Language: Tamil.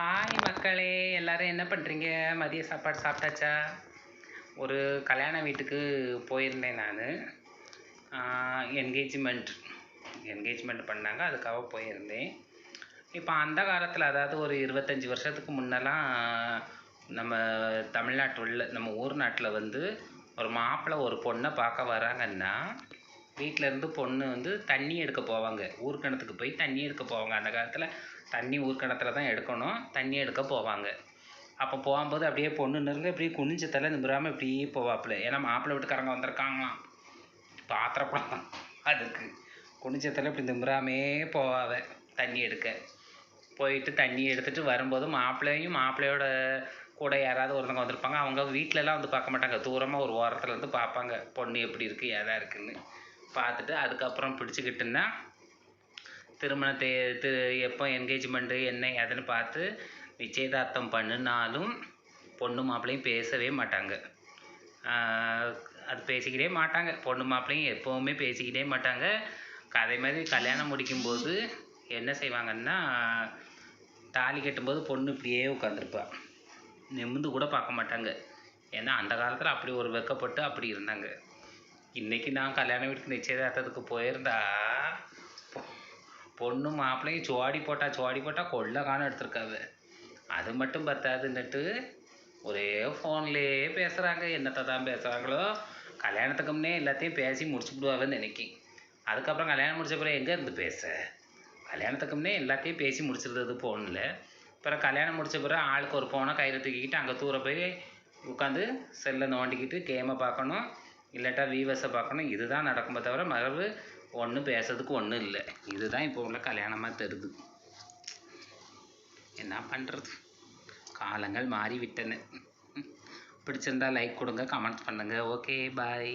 ஹாய் மக்களே, எல்லாரும் என்ன பண்ணுறீங்க? மதிய சாப்பாடு சாப்பிட்டாச்சா? ஒரு கல்யாண வீட்டுக்கு போயிருந்தேன் நான். என்கேஜ்மெண்ட் பண்ணாங்க, அதுக்காக போயிருந்தேன். இப்போ அந்த காலத்தில், அதாவது ஒரு 25 வருஷத்துக்கு முன்னெல்லாம், நம்ம நம்ம ஊர் நாட்டில் வந்து ஒரு மாப்பிள்ளை ஒரு பொண்ணை பார்க்க வராங்கன்னா, வீட்டிலேருந்து பொண்ணு வந்து தண்ணி எடுக்க போவாங்க. ஊர்க்கிணத்துக்கு போய் தண்ணி எடுக்க போவாங்க. அந்த காலத்தில் தண்ணி ஊர்க்கிணத்துல தான் எடுக்கணும். தண்ணி எடுக்க போவாங்க. அப்போ போகும்போது அப்படியே பொண்ணு நெருங்க இப்படியே குனிஞ்ச தலை நிமிராமல் இப்படியே போவாப்புல. ஏன்னா மாப்பிள்ளை வீட்டுக்காரங்க வந்திருக்காங்களாம், பாத்திரப்படம் அதுக்கு குனிஞ்ச தலை இப்படி நிமிராமே போவாவ தண்ணி எடுக்க. போயிட்டு தண்ணி எடுத்துகிட்டு வரும்போது மாப்பிள்ளையோட கூட யாராவது ஒருத்தவங்க வந்திருப்பாங்க. அவங்க வீட்டிலலாம் வந்து பார்க்க மாட்டாங்க, தூரமாக ஒரு ஓரத்தில் இருந்து பார்ப்பாங்க, பொண்ணு எப்படி இருக்குது ஏதா இருக்குதுன்னு பார்த்துட்டு அதுக்கப்புறம் பிடிச்சிக்கிட்டுன்னா திருமணத்தை எப்போ என்கேஜ்மெண்ட்டு என்ன ஏதுன்னு பார்த்து நிச்சயதார்த்தம் பண்ணினாலும் பொண்ணு மாப்பிள்ளையும் பேசவே மாட்டாங்க. அது பேசிக்கிட்டே மாட்டாங்க. பொண்ணு மாப்பிள்ளையும் எப்போவுமே பேசிக்கிட்டே மாட்டாங்க. அதே மாதிரி கல்யாணம் முடிக்கும்போது என்ன செய்வாங்கன்னா, தாலி கட்டும்போது பொண்ணு இப்படியே உட்காந்துருப்பா, நிமிர்ந்து கூட பார்க்க மாட்டாங்க. ஏன்னா அந்த காலத்தில் அப்படி ஒரு வெக்கப்பட்டு அப்படி இருந்தாங்க. இன்றைக்கி நான் கல்யாண வீட்டுக்கு நிச்சயதார்த்தத்துக்கு போயிருந்தா பொண்ணு மாப்பிள்ளையும் சோடி போட்டால் கொள்ள காணம் எடுத்திருக்காவ. அது மட்டும் பத்தாதுன்னுட்டு ஒரே ஃபோன்லேயே பேசுகிறாங்க. என்னத்தை தான் பேசுகிறாங்களோ, கல்யாணத்துக்கு முன்னே எல்லாத்தையும் பேசி முடிச்சுவிடுவாங்கன்னு நினைக்கி. அதுக்கப்புறம் கல்யாணம் முடிச்ச பிறகு எங்கே இருந்து பேச? கல்யாணத்துக்கு முன்னே எல்லாத்தையும் பேசி முடிச்சிருந்தது ஃபோனில். அப்புறம் கல்யாணம் முடித்த பிறகு ஆளுக்கு ஒரு ஃபோனை கையில் தூக்கிக்கிட்டு அங்கே தூர போய் உட்காந்து செல்லை நோண்டிக்கிட்டு கேமை பார்க்கணும், இல்லாட்டா வீவர்ஸை பார்க்கணும். இதுதான் நடக்குமே தவிர மரபு ஒன்றும் பேசுறதுக்கு ஒன்றும் இல்லை. இதுதான் இப்போ உள்ள கல்யாணமாக தருது. என்ன பண்ணுறது, காலங்கள் மாறிவிட்டன. பிடிச்சிருந்தா லைக் கொடுங்க, கமெண்ட் பண்ணுங்கள். ஓகே, பாய்.